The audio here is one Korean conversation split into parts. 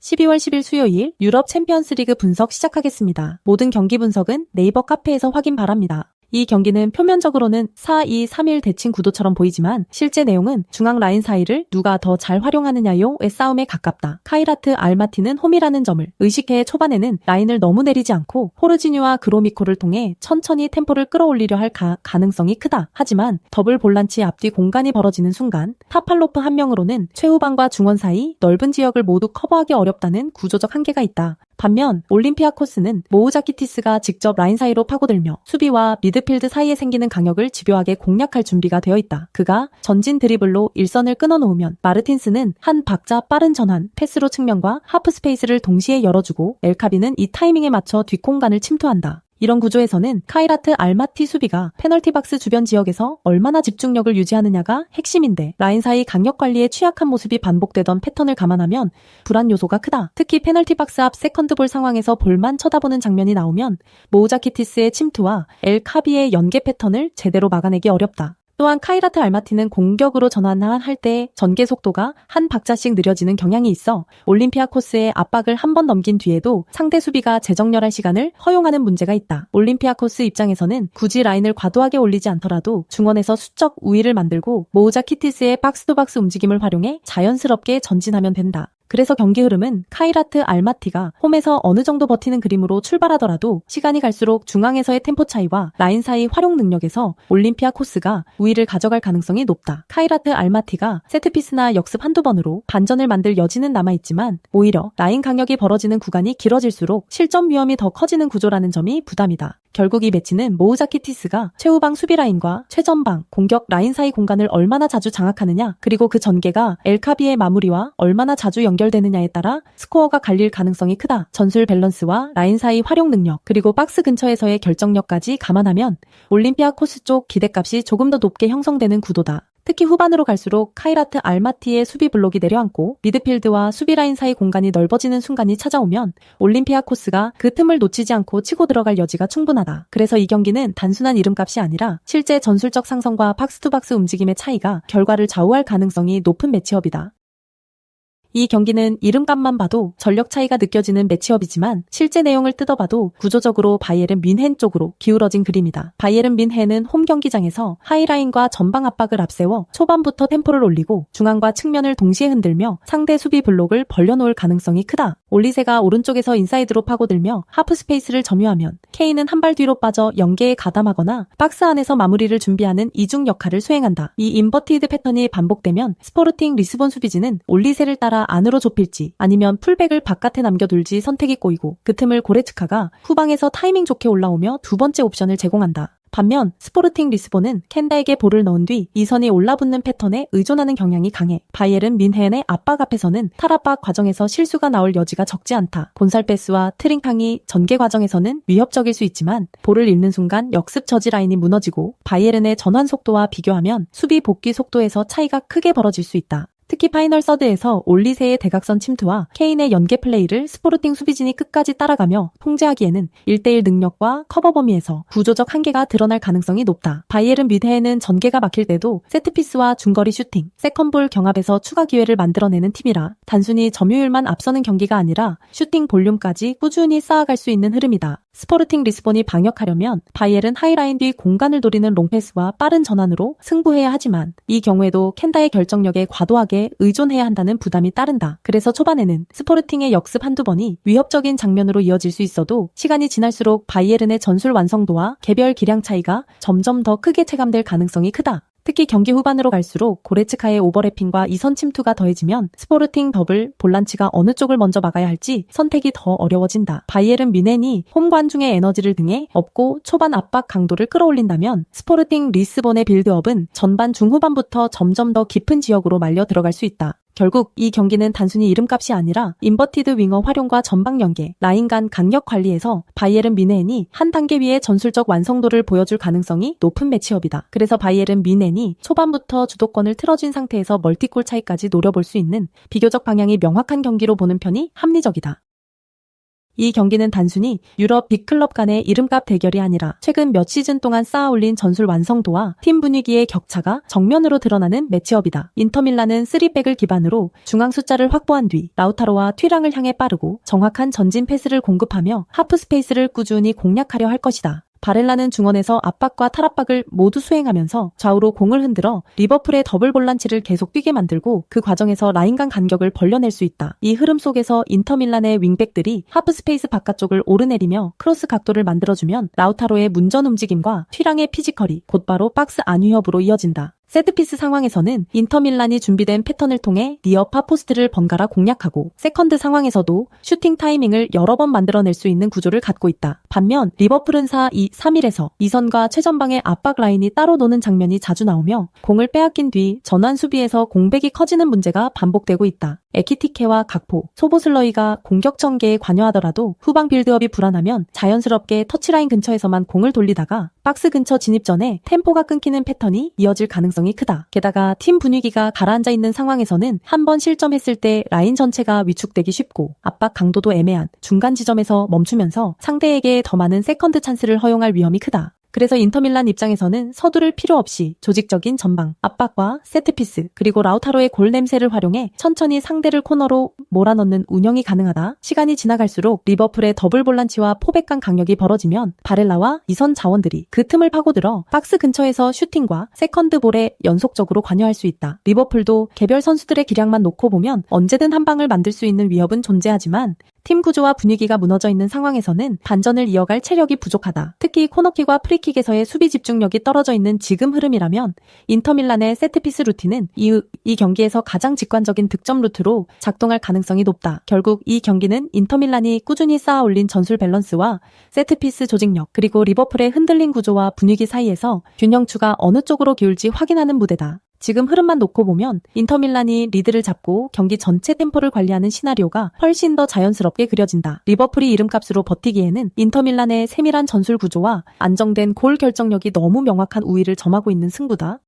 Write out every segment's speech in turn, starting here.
12월 10일 수요일 유럽 챔피언스리그 분석 시작하겠습니다. 모든 경기 분석은 네이버 카페에서 확인 바랍니다. 이 경기는 표면적으로는 4-2-3-1 대칭 구도처럼 보이지만 실제 내용은 중앙 라인 사이를 누가 더 잘 활용하느냐요의 싸움에 가깝다. 카이라트 알마티는 홈이라는 점을 의식해 초반에는 라인을 너무 내리지 않고 호르지뉴와 그로미코를 통해 천천히 템포를 끌어올리려 할 가능성이 크다. 하지만 더블 볼란치 앞뒤 공간이 벌어지는 순간 타팔로프 한 명으로는 최후방과 중원 사이 넓은 지역을 모두 커버하기 어렵다는 구조적 한계가 있다. 반면 올림피아코스는 모우자키티스가 직접 라인 사이로 파고들며 수비와 미드필드 사이에 생기는 강역을 집요하게 공략할 준비가 되어 있다. 그가 전진 드리블로 일선을 끊어놓으면 마르틴스는 한 박자 빠른 전환, 패스로 측면과 하프 스페이스를 동시에 열어주고 엘카비는 이 타이밍에 맞춰 뒷공간을 침투한다. 이런 구조에서는 카이라트 알마티 수비가 페널티 박스 주변 지역에서 얼마나 집중력을 유지하느냐가 핵심인데 라인 사이 강력 관리에 취약한 모습이 반복되던 패턴을 감안하면 불안 요소가 크다. 특히 페널티 박스 앞 세컨드볼 상황에서 볼만 쳐다보는 장면이 나오면 모우자키티스의 침투와 엘 카비의 연계 패턴을 제대로 막아내기 어렵다. 또한 카이라트 알마티는 공격으로 전환할 때 전개 속도가 한 박자씩 느려지는 경향이 있어 올림피아코스의 압박을 한 번 넘긴 뒤에도 상대 수비가 재정렬할 시간을 허용하는 문제가 있다. 올림피아코스 입장에서는 굳이 라인을 과도하게 올리지 않더라도 중원에서 수적 우위를 만들고 모우자키티스의 박스투박스 움직임을 활용해 자연스럽게 전진하면 된다. 그래서 경기 흐름은 카이라트 알마티가 홈에서 어느 정도 버티는 그림으로 출발하더라도 시간이 갈수록 중앙에서의 템포 차이와 라인 사이 활용 능력에서 올림피아코스가 우위를 가져갈 가능성이 높다. 카이라트 알마티가 세트피스나 역습 한두 번으로 반전을 만들 여지는 남아있지만 오히려 라인 강역이 벌어지는 구간이 길어질수록 실점 위험이 더 커지는 구조라는 점이 부담이다. 결국 이 매치는 모우자키티스가 최후방 수비 라인과 최전방 공격 라인 사이 공간을 얼마나 자주 장악하느냐, 그리고 그 전개가 엘카비의 마무리와 얼마나 자주 연결되느냐에 따라 스코어가 갈릴 가능성이 크다. 전술 밸런스와 라인 사이 활용 능력, 그리고 박스 근처에서의 결정력까지 감안하면 올림피아코스 쪽 기대값이 조금 더 높게 형성되는 구도다. 특히 후반으로 갈수록 카이라트 알마티의 수비 블록이 내려앉고 미드필드와 수비 라인 사이 공간이 넓어지는 순간이 찾아오면 올림피아코스가 그 틈을 놓치지 않고 치고 들어갈 여지가 충분하다. 그래서 이 경기는 단순한 이름값이 아니라 실제 전술적 상성과 박스투박스 움직임의 차이가 결과를 좌우할 가능성이 높은 매치업이다. 이 경기는 이름값만 봐도 전력 차이가 느껴지는 매치업이지만 실제 내용을 뜯어봐도 구조적으로 바이에른 뮌헨 쪽으로 기울어진 그림이다. 바이에른 뮌헨은 홈 경기장에서 하이라인과 전방 압박을 앞세워 초반부터 템포를 올리고 중앙과 측면을 동시에 흔들며 상대 수비 블록을 벌려놓을 가능성이 크다. 올리세가 오른쪽에서 인사이드로 파고들며 하프 스페이스를 점유하면 케인은 한 발 뒤로 빠져 연계에 가담하거나 박스 안에서 마무리를 준비하는 이중 역할을 수행한다. 이 인버티드 패턴이 반복되면 스포르팅 리스본 수비진은 올리세를 따라 안으로 좁힐지 아니면 풀백을 바깥에 남겨둘지 선택이 꼬이고 그 틈을 고레츠카가 후방에서 타이밍 좋게 올라오며 두 번째 옵션을 제공한다. 반면 스포르팅 리스본은 켄다에게 볼을 넣은 뒤 이선이 올라붙는 패턴에 의존하는 경향이 강해 바이에른 뮌헨의 압박 앞에서는 탈압박 과정에서 실수가 나올 여지가 적지 않다. 본살 패스와 트링캉이 전개 과정에서는 위협적일 수 있지만 볼을 잃는 순간 역습 저지 라인이 무너지고 바이에른의 전환 속도와 비교하면 수비 복귀 속도에서 차이가 크게 벌어질 수 있다. 특히 파이널 서드에서 올리세의 대각선 침투와 케인의 연계 플레이를 스포르팅 수비진이 끝까지 따라가며 통제하기에는 1대1 능력과 커버 범위에서 구조적 한계가 드러날 가능성이 높다. 바이에른 뮌헨은 전개가 막힐 때도 세트피스와 중거리 슈팅, 세컨볼 경합에서 추가 기회를 만들어내는 팀이라 단순히 점유율만 앞서는 경기가 아니라 슈팅 볼륨까지 꾸준히 쌓아갈 수 있는 흐름이다. 스포르팅 리스본이 방역하려면 바이에른 하이라인 뒤 공간을 노리는 롱패스와 빠른 전환으로 승부해야 하지만 이 경우에도 켄다의 결정력에 과도하게 의존해야 한다는 부담이 따른다. 그래서 초반에는 스포르팅의 역습 한두 번이 위협적인 장면으로 이어질 수 있어도 시간이 지날수록 바이에른의 전술 완성도와 개별 기량 차이가 점점 더 크게 체감될 가능성이 크다. 특히 경기 후반으로 갈수록 고레츠카의 오버래핑과 이선 침투가 더해지면 스포르팅 더블 볼란치가 어느 쪽을 먼저 막아야 할지 선택이 더 어려워진다. 바이에른 뮌헨이 홈 관중의 에너지를 등에 업고 초반 압박 강도를 끌어올린다면 스포르팅 리스본의 빌드업은 전반 중후반부터 점점 더 깊은 지역으로 말려 들어갈 수 있다. 결국 이 경기는 단순히 이름값이 아니라 인버티드 윙어 활용과 전방 연계, 라인 간 강력 관리에서 바이에른 뮌헨이 한 단계 위의 전술적 완성도를 보여줄 가능성이 높은 매치업이다. 그래서 바이에른 뮌헨이 초반부터 주도권을 틀어진 상태에서 멀티골 차이까지 노려볼 수 있는 비교적 방향이 명확한 경기로 보는 편이 합리적이다. 이 경기는 단순히 유럽 빅클럽 간의 이름값 대결이 아니라 최근 몇 시즌 동안 쌓아올린 전술 완성도와 팀 분위기의 격차가 정면으로 드러나는 매치업이다. 인터밀란은 3백을 기반으로 중앙 숫자를 확보한 뒤 라우타로와 튀랑을 향해 빠르고 정확한 전진 패스를 공급하며 하프 스페이스를 꾸준히 공략하려 할 것이다. 바렐라는 중원에서 압박과 탈압박을 모두 수행하면서 좌우로 공을 흔들어 리버풀의 더블 볼란치를 계속 뛰게 만들고 그 과정에서 라인 간 간격을 벌려낼 수 있다. 이 흐름 속에서 인터밀란의 윙백들이 하프 스페이스 바깥쪽을 오르내리며 크로스 각도를 만들어주면 라우타로의 문전 움직임과 튀랑의 피지컬이 곧바로 박스 안위협으로 이어진다. 세트피스 상황에서는 인터밀란이 준비된 패턴을 통해 니어파 포스트를 번갈아 공략하고 세컨드 상황에서도 슈팅 타이밍을 여러 번 만들어낼 수 있는 구조를 갖고 있다. 반면 리버풀은 4-2-3-1에서 이선과 최전방의 압박 라인이 따로 노는 장면이 자주 나오며 공을 빼앗긴 뒤 전환 수비에서 공백이 커지는 문제가 반복되고 있다. 에키티케와 각포, 소보슬러이가 공격 전개에 관여하더라도 후방 빌드업이 불안하면 자연스럽게 터치라인 근처에서만 공을 돌리다가 박스 근처 진입 전에 템포가 끊기는 패턴이 이어질 가능성이 크다. 게다가 팀 분위기가 가라앉아 있는 상황에서는 한 번 실점했을 때 라인 전체가 위축되기 쉽고 압박 강도도 애매한 중간 지점에서 멈추면서 상대에게 더 많은 세컨드 찬스를 허용할 위험이 크다. 그래서 인터밀란 입장에서는 서두를 필요 없이 조직적인 전방, 압박과 세트피스, 그리고 라우타로의 골 냄새를 활용해 천천히 상대를 코너로 몰아넣는 운영이 가능하다. 시간이 지나갈수록 리버풀의 더블 볼란치와 포백 간 강력이 벌어지면 바렐라와 이선 자원들이 그 틈을 파고들어 박스 근처에서 슈팅과 세컨드 볼에 연속적으로 관여할 수 있다. 리버풀도 개별 선수들의 기량만 놓고 보면 언제든 한 방을 만들 수 있는 위협은 존재하지만 팀 구조와 분위기가 무너져 있는 상황에서는 반전을 이어갈 체력이 부족하다. 특히 코너킥과 프리킥에서의 수비 집중력이 떨어져 있는 지금 흐름이라면 인터밀란의 세트피스 루틴은 이 경기에서 가장 직관적인 득점 루트로 작동할 가능성이 높다. 결국 이 경기는 인터밀란이 꾸준히 쌓아올린 전술 밸런스와 세트피스 조직력 그리고 리버풀의 흔들린 구조와 분위기 사이에서 균형추가 어느 쪽으로 기울지 확인하는 무대다. 지금 흐름만 놓고 보면 인터밀란이 리드를 잡고 경기 전체 템포를 관리하는 시나리오가 훨씬 더 자연스럽게 그려진다. 리버풀이 이름값으로 버티기에는 인터밀란의 세밀한 전술 구조와 안정된 골 결정력이 너무 명확한 우위를 점하고 있는 승부다.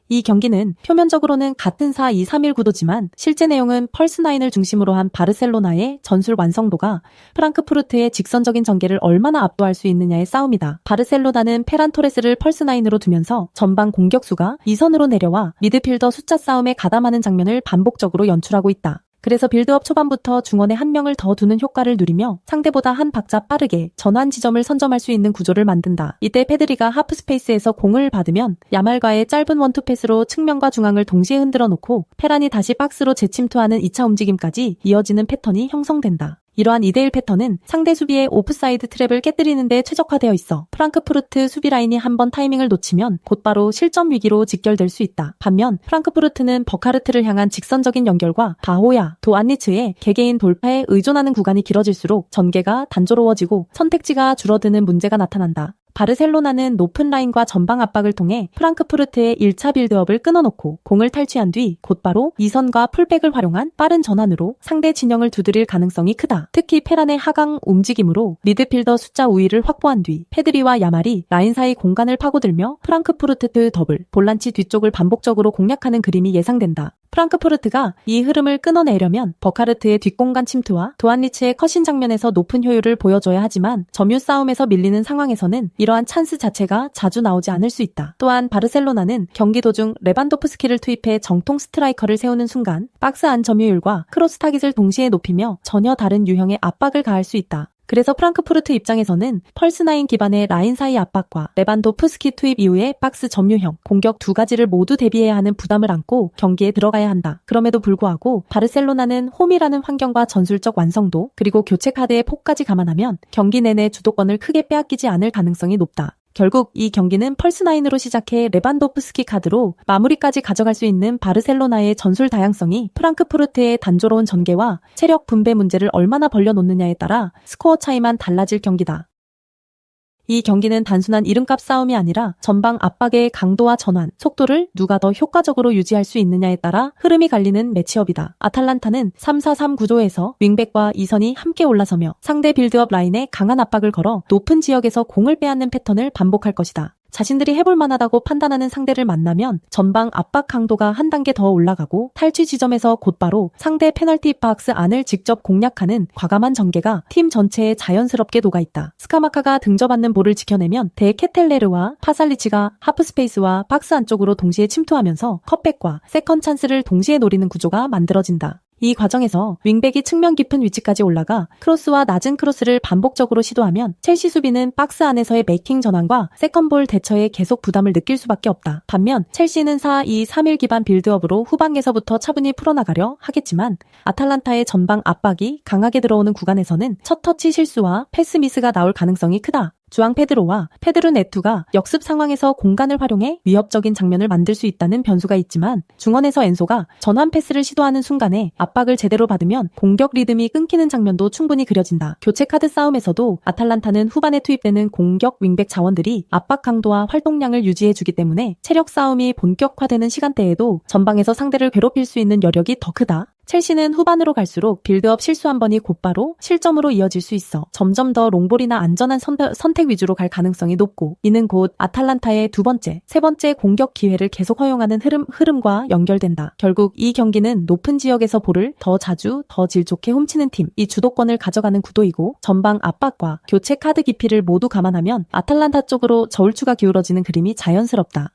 이 경기는 표면적으로는 같은 4-2-3-1 구도지만 실제 내용은 펄스9을 중심으로 한 바르셀로나의 전술 완성도가 프랑크푸르트의 직선적인 전개를 얼마나 압도할 수 있느냐의 싸움이다. 바르셀로나는 페란 토레스를 펄스9으로 두면서 전방 공격수가 2선으로 내려와 미드필더 숫자 싸움에 가담하는 장면을 반복적으로 연출하고 있다. 그래서 빌드업 초반부터 중원에 한 명을 더 두는 효과를 누리며 상대보다 한 박자 빠르게 전환 지점을 선점할 수 있는 구조를 만든다. 이때 페드리가 하프 스페이스에서 공을 받으면 야말과의 짧은 원투 패스로 측면과 중앙을 동시에 흔들어 놓고 페란이 다시 박스로 재침투하는 2차 움직임까지 이어지는 패턴이 형성된다. 이러한 2대1 패턴은 상대 수비의 오프사이드 트랩을 깨뜨리는 데 최적화되어 있어 프랑크푸르트 수비 라인이 한번 타이밍을 놓치면 곧바로 실점 위기로 직결될 수 있다. 반면 프랑크푸르트는 버카르트를 향한 직선적인 연결과 바호야, 도안리츠의 개개인 돌파에 의존하는 구간이 길어질수록 전개가 단조로워지고 선택지가 줄어드는 문제가 나타난다. 바르셀로나는 높은 라인과 전방 압박을 통해 프랑크푸르트의 1차 빌드업을 끊어놓고 공을 탈취한 뒤 곧바로 2선과 풀백을 활용한 빠른 전환으로 상대 진영을 두드릴 가능성이 크다. 특히 페란의 하강 움직임으로 미드필더 숫자 우위를 확보한 뒤 페드리와 야말이 라인 사이 공간을 파고들며 프랑크푸르트 더블, 볼란치 뒤쪽을 반복적으로 공략하는 그림이 예상된다. 프랑크푸르트가 이 흐름을 끊어내려면 버카르트의 뒷공간 침투와 도안리츠의 컷신 장면에서 높은 효율을 보여줘야 하지만 점유 싸움에서 밀리는 상황에서는 이러한 찬스 자체가 자주 나오지 않을 수 있다. 또한 바르셀로나는 경기 도중 레반도프스키를 투입해 정통 스트라이커를 세우는 순간 박스 안 점유율과 크로스 타깃을 동시에 높이며 전혀 다른 유형의 압박을 가할 수 있다. 그래서 프랑크푸르트 입장에서는 펄스9 기반의 라인 사이 압박과 레반도프스키 투입 이후에 박스 점유형, 공격 두 가지를 모두 대비해야 하는 부담을 안고 경기에 들어가야 한다. 그럼에도 불구하고 바르셀로나는 홈이라는 환경과 전술적 완성도 그리고 교체 카드의 폭까지 감안하면 경기 내내 주도권을 크게 빼앗기지 않을 가능성이 높다. 결국 이 경기는 펄스9으로 시작해 레반도프스키 카드로 마무리까지 가져갈 수 있는 바르셀로나의 전술 다양성이 프랑크푸르트의 단조로운 전개와 체력 분배 문제를 얼마나 벌려놓느냐에 따라 스코어 차이만 달라질 경기다. 이 경기는 단순한 이름값 싸움이 아니라 전방 압박의 강도와 전환, 속도를 누가 더 효과적으로 유지할 수 있느냐에 따라 흐름이 갈리는 매치업이다. 아탈란타는 3-4-3 구조에서 윙백과 이선이 함께 올라서며 상대 빌드업 라인에 강한 압박을 걸어 높은 지역에서 공을 빼앗는 패턴을 반복할 것이다. 자신들이 해볼 만하다고 판단하는 상대를 만나면 전방 압박 강도가 한 단계 더 올라가고 탈취 지점에서 곧바로 상대 페널티 박스 안을 직접 공략하는 과감한 전개가 팀 전체에 자연스럽게 녹아있다. 스카마카가 등져받는 볼을 지켜내면 데 케텔레르와 파살리치가 하프스페이스와 박스 안쪽으로 동시에 침투하면서 컵백과 세컨 찬스를 동시에 노리는 구조가 만들어진다. 이 과정에서 윙백이 측면 깊은 위치까지 올라가 크로스와 낮은 크로스를 반복적으로 시도하면 첼시 수비는 박스 안에서의 메이킹 전환과 세컨볼 대처에 계속 부담을 느낄 수밖에 없다. 반면 첼시는 4-2-3-1 기반 빌드업으로 후방에서부터 차분히 풀어나가려 하겠지만 아탈란타의 전방 압박이 강하게 들어오는 구간에서는 첫 터치 실수와 패스 미스가 나올 가능성이 크다. 주앙 페드로와 페드루 네투가 역습 상황에서 공간을 활용해 위협적인 장면을 만들 수 있다는 변수가 있지만 중원에서 엔소가 전환 패스를 시도하는 순간에 압박을 제대로 받으면 공격 리듬이 끊기는 장면도 충분히 그려진다. 교체 카드 싸움에서도 아탈란타는 후반에 투입되는 공격 윙백 자원들이 압박 강도와 활동량을 유지해주기 때문에 체력 싸움이 본격화되는 시간대에도 전방에서 상대를 괴롭힐 수 있는 여력이 더 크다. 첼시는 후반으로 갈수록 빌드업 실수 한 번이 곧바로 실점으로 이어질 수 있어 점점 더 롱볼이나 안전한 선택 위주로 갈 가능성이 높고 이는 곧 아탈란타의 두 번째, 세 번째 공격 기회를 계속 허용하는 흐름과 연결된다. 결국 이 경기는 높은 지역에서 볼을 더 자주, 더 질 좋게 훔치는 팀이 주도권을 가져가는 구도이고 전방 압박과 교체 카드 깊이를 모두 감안하면 아탈란타 쪽으로 저울추가 기울어지는 그림이 자연스럽다.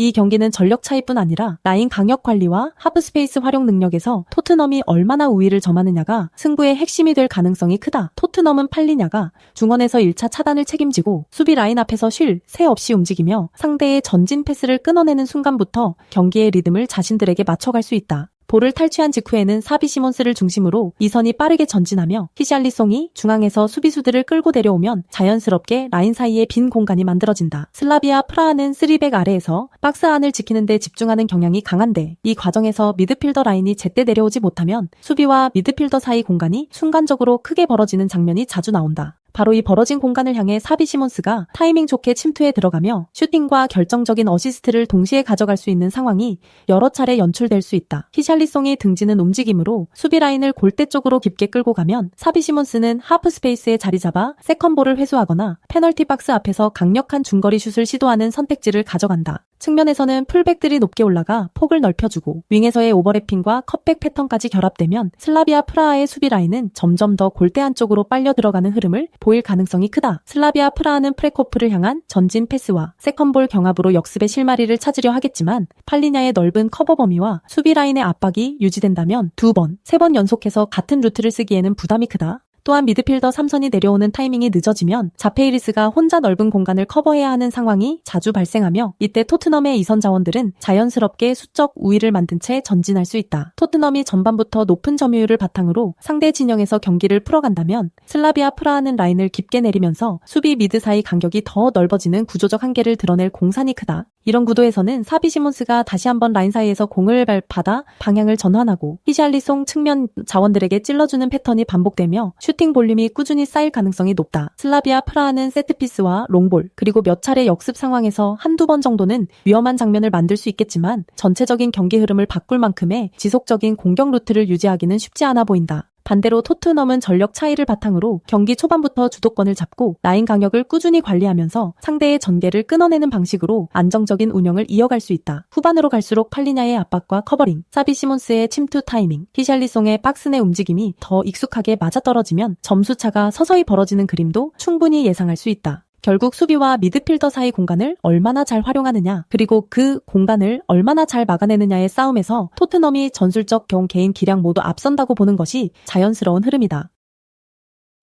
이 경기는 전력 차이뿐 아니라 라인 강역 관리와 하프스페이스 활용 능력에서 토트넘이 얼마나 우위를 점하느냐가 승부의 핵심이 될 가능성이 크다. 토트넘은 팔리냐가 중원에서 1차 차단을 책임지고 수비 라인 앞에서 쉴 새 없이 움직이며 상대의 전진 패스를 끊어내는 순간부터 경기의 리듬을 자신들에게 맞춰갈 수 있다. 볼을 탈취한 직후에는 사비 시몬스를 중심으로 이선이 빠르게 전진하며 히샬리송이 중앙에서 수비수들을 끌고 내려오면 자연스럽게 라인 사이에 빈 공간이 만들어진다. 슬라비아 프라하는 3백 아래에서 박스 안을 지키는 데 집중하는 경향이 강한데 이 과정에서 미드필더 라인이 제때 내려오지 못하면 수비와 미드필더 사이 공간이 순간적으로 크게 벌어지는 장면이 자주 나온다. 바로 이 벌어진 공간을 향해 사비 시몬스가 타이밍 좋게 침투해 들어가며 슈팅과 결정적인 어시스트를 동시에 가져갈 수 있는 상황이 여러 차례 연출될 수 있다. 히샬리송이 등지는 움직임으로 수비 라인을 골대 쪽으로 깊게 끌고 가면 사비 시몬스는 하프 스페이스에 자리 잡아 세컨볼을 회수하거나 페널티 박스 앞에서 강력한 중거리 슛을 시도하는 선택지를 가져간다. 측면에서는 풀백들이 높게 올라가 폭을 넓혀주고 윙에서의 오버래핑과 컷백 패턴까지 결합되면 슬라비아 프라하의 수비 라인은 점점 더 골대 안쪽으로 빨려 들어가는 흐름을 보일 가능성이 크다. 슬라비아 프라하는 프레코프를 향한 전진 패스와 세컨볼 경합으로 역습의 실마리를 찾으려 하겠지만 팔리냐의 넓은 커버 범위와 수비 라인의 압박이 유지된다면 2번, 3번 연속해서 같은 루트를 쓰기에는 부담이 크다. 또한 미드필더 3선이 내려오는 타이밍이 늦어지면 자페이리스가 혼자 넓은 공간을 커버해야 하는 상황이 자주 발생하며 이때 토트넘의 이선 자원들은 자연스럽게 수적 우위를 만든 채 전진할 수 있다. 토트넘이 전반부터 높은 점유율을 바탕으로 상대 진영에서 경기를 풀어간다면 슬라비아 프라하는 라인을 깊게 내리면서 수비 미드 사이 간격이 더 넓어지는 구조적 한계를 드러낼 공산이 크다. 이런 구도에서는 사비 시몬스가 다시 한번 라인 사이에서 공을 받아 방향을 전환하고 히샬리송 측면 자원들에게 찔러주는 패턴이 반복되며 슈팅 볼륨이 꾸준히 쌓일 가능성이 높다. 슬라비아 프라하는 세트피스와 롱볼 그리고 몇 차례 역습 상황에서 한두 번 정도는 위험한 장면을 만들 수 있겠지만 전체적인 경기 흐름을 바꿀 만큼의 지속적인 공격 루트를 유지하기는 쉽지 않아 보인다. 반대로 토트넘은 전력 차이를 바탕으로 경기 초반부터 주도권을 잡고 라인 강역을 꾸준히 관리하면서 상대의 전개를 끊어내는 방식으로 안정적인 운영을 이어갈 수 있다. 후반으로 갈수록 팔리냐의 압박과 커버링, 사비 시몬스의 침투 타이밍, 히샬리송의 박스 내 움직임이 더 익숙하게 맞아떨어지면 점수차가 서서히 벌어지는 그림도 충분히 예상할 수 있다. 결국 수비와 미드필더 사이 공간을 얼마나 잘 활용하느냐 그리고 그 공간을 얼마나 잘 막아내느냐의 싸움에서 토트넘이 전술적 개인 기량 모두 앞선다고 보는 것이 자연스러운 흐름이다.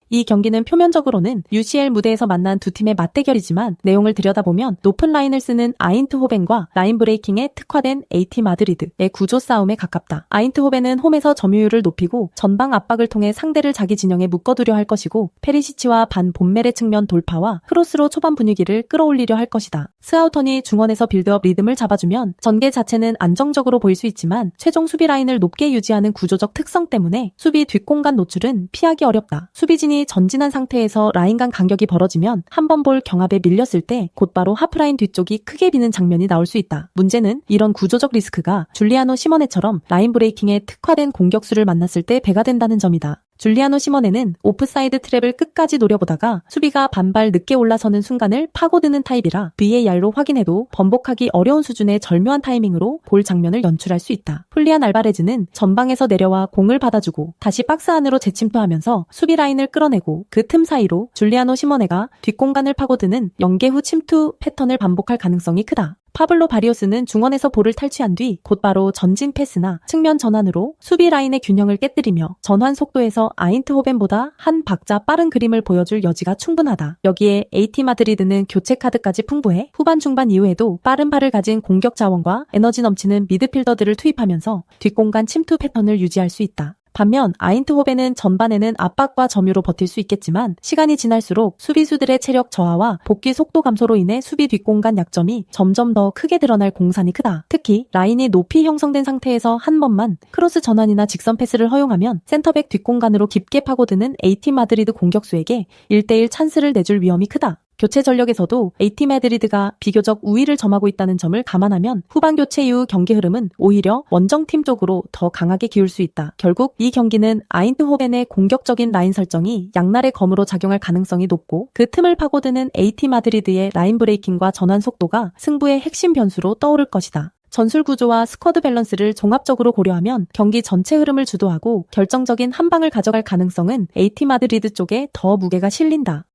이 경기는 표면적으로는 UCL 무대에서 만난 두 팀의 맞대결이지만 내용을 들여다보면 높은 라인을 쓰는 아인트호벤과 라인 브레이킹에 특화된 AT 마드리드의 구조 싸움에 가깝다. 아인트호벤은 홈에서 점유율을 높이고 전방 압박을 통해 상대를 자기 진영에 묶어두려 할 것이고 페리시치와 반 본메레 측면 돌파와 크로스로 초반 분위기를 끌어올리려 할 것이다. 스하우턴이 중원에서 빌드업 리듬을 잡아주면 전개 자체는 안정적으로 보일 수 있지만 최종 수비 라인을 높게 유지하는 구조적 특성 때문에 수비 뒷공간 노출은 피하기 어렵다. 수비진이 전진한 상태에서 라인 간 간격이 벌어지면 한 번 볼 경합에 밀렸을 때 곧바로 하프라인 뒤쪽이 크게 비는 장면이 나올 수 있다. 문제는 이런 구조적 리스크가 줄리아노 시모네처럼 라인 브레이킹에 특화된 공격수를 만났을 때 배가 된다는 점이다. 줄리아노 시모네는 오프사이드 트랩을 끝까지 노려보다가 수비가 반발 늦게 올라서는 순간을 파고드는 타입이라 VAR로 확인해도 번복하기 어려운 수준의 절묘한 타이밍으로 볼 장면을 연출할 수 있다. 훌리안 알바레즈는 전방에서 내려와 공을 받아주고 다시 박스 안으로 재침투하면서 수비 라인을 끌어내고 그 틈 사이로 줄리아노 시모네가 뒷공간을 파고드는 연계 후 침투 패턴을 반복할 가능성이 크다. 파블로 바리오스는 중원에서 볼을 탈취한 뒤 곧바로 전진 패스나 측면 전환으로 수비 라인의 균형을 깨뜨리며 전환 속도에서 아인트호벤보다 한 박자 빠른 그림을 보여줄 여지가 충분하다. 여기에 AT 마드리드는 교체 카드까지 풍부해 후반 중반 이후에도 빠른 발을 가진 공격 자원과 에너지 넘치는 미드필더들을 투입하면서 뒷공간 침투 패턴을 유지할 수 있다. 반면 아인트호벤은 전반에는 압박과 점유로 버틸 수 있겠지만 시간이 지날수록 수비수들의 체력 저하와 복귀 속도 감소로 인해 수비 뒷공간 약점이 점점 더 크게 드러날 공산이 크다. 특히 라인이 높이 형성된 상태에서 한 번만 크로스 전환이나 직선 패스를 허용하면 센터백 뒷공간으로 깊게 파고드는 AT 마드리드 공격수에게 1대1 찬스를 내줄 위험이 크다. 교체 전력에서도 AT 마드리드가 비교적 우위를 점하고 있다는 점을 감안하면 후반 교체 이후 경기 흐름은 오히려 원정팀 쪽으로 더 강하게 기울 수 있다. 결국 이 경기는 아인트호벤의 공격적인 라인 설정이 양날의 검으로 작용할 가능성이 높고 그 틈을 파고드는 AT 마드리드의 라인 브레이킹과 전환 속도가 승부의 핵심 변수로 떠오를 것이다. 전술 구조와 스쿼드 밸런스를 종합적으로 고려하면 경기 전체 흐름을 주도하고 결정적인 한 방을 가져갈 가능성은 AT 마드리드 쪽에 더 무게가 실린다.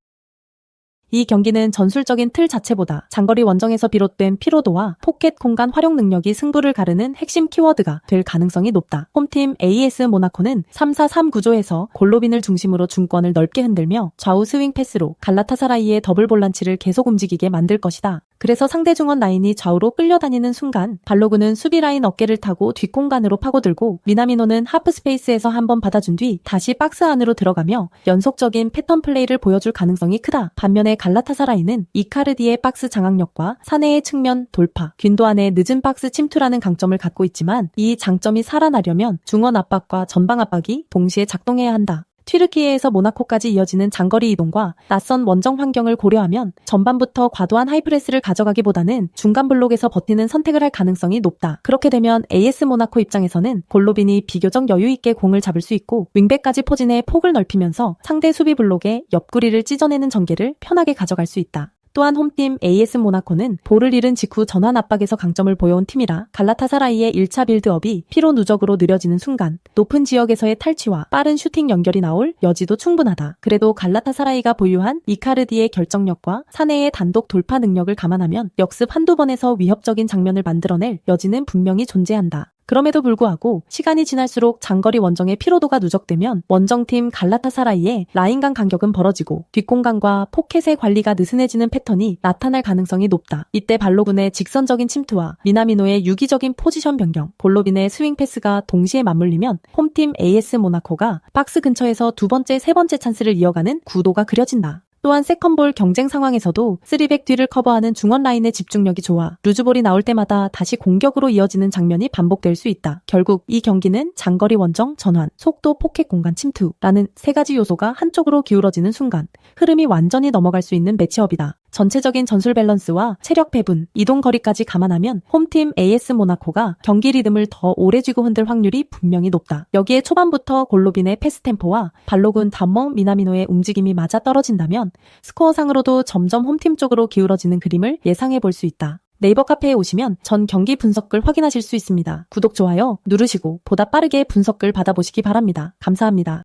이 경기는 전술적인 틀 자체보다 장거리 원정에서 비롯된 피로도와 포켓 공간 활용 능력이 승부를 가르는 핵심 키워드가 될 가능성이 높다. 홈팀 AS 모나코는 3-4-3 구조에서 골로빈을 중심으로 중권을 넓게 흔들며 좌우 스윙 패스로 갈라타사라이의 더블 볼란치를 계속 움직이게 만들 것이다. 그래서 상대 중원 라인이 좌우로 끌려다니는 순간 발로그는 수비 라인 어깨를 타고 뒷공간으로 파고들고 미나미노는 하프 스페이스에서 한번 받아준 뒤 다시 박스 안으로 들어가며 연속적인 패턴 플레이를 보여줄 가능성이 크다. 반면에 갈라타사라이는 이카르디의 박스 장악력과 사네의 측면 돌파, 균도안의 늦은 박스 침투라는 강점을 갖고 있지만 이 장점이 살아나려면 중원 압박과 전방 압박이 동시에 작동해야 한다. 튀르키예에서 모나코까지 이어지는 장거리 이동과 낯선 원정 환경을 고려하면 전반부터 과도한 하이프레스를 가져가기보다는 중간 블록에서 버티는 선택을 할 가능성이 높다. 그렇게 되면 AS 모나코 입장에서는 골로빈이 비교적 여유있게 공을 잡을 수 있고 윙백까지 포진해 폭을 넓히면서 상대 수비 블록의 옆구리를 찢어내는 전개를 편하게 가져갈 수 있다. 또한 홈팀 AS 모나코는 볼을 잃은 직후 전환 압박에서 강점을 보여온 팀이라 갈라타사라이의 1차 빌드업이 피로 누적으로 느려지는 순간 높은 지역에서의 탈취와 빠른 슈팅 연결이 나올 여지도 충분하다. 그래도 갈라타사라이가 보유한 이카르디의 결정력과 사네의 단독 돌파 능력을 감안하면 역습 한두 번에서 위협적인 장면을 만들어낼 여지는 분명히 존재한다. 그럼에도 불구하고 시간이 지날수록 장거리 원정의 피로도가 누적되면 원정팀 갈라타사라이의 라인 간 간격은 벌어지고 뒷공간과 포켓의 관리가 느슨해지는 패턴이 나타날 가능성이 높다. 이때 발로군의 직선적인 침투와 미나미노의 유기적인 포지션 변경, 골로빈의 스윙 패스가 동시에 맞물리면 홈팀 AS 모나코가 박스 근처에서 두 번째, 세 번째 찬스를 이어가는 구도가 그려진다. 또한 세컨볼 경쟁 상황에서도 3백 뒤를 커버하는 중원 라인의 집중력이 좋아 루즈볼이 나올 때마다 다시 공격으로 이어지는 장면이 반복될 수 있다. 결국 이 경기는 장거리 원정, 전환, 속도, 포켓 공간 침투라는 세 가지 요소가 한쪽으로 기울어지는 순간 흐름이 완전히 넘어갈 수 있는 매치업이다. 전체적인 전술 밸런스와 체력 배분, 이동 거리까지 감안하면 홈팀 AS 모나코가 경기 리듬을 더 오래 쥐고 흔들 확률이 분명히 높다. 여기에 초반부터 골로빈의 패스 템포와 발로군 담멍 미나미노의 움직임이 맞아 떨어진다면 스코어상으로도 점점 홈팀 쪽으로 기울어지는 그림을 예상해 볼 수 있다. 네이버 카페에 오시면 전 경기 분석글 확인하실 수 있습니다. 구독, 좋아요 누르시고 보다 빠르게 분석글 받아보시기 바랍니다. 감사합니다.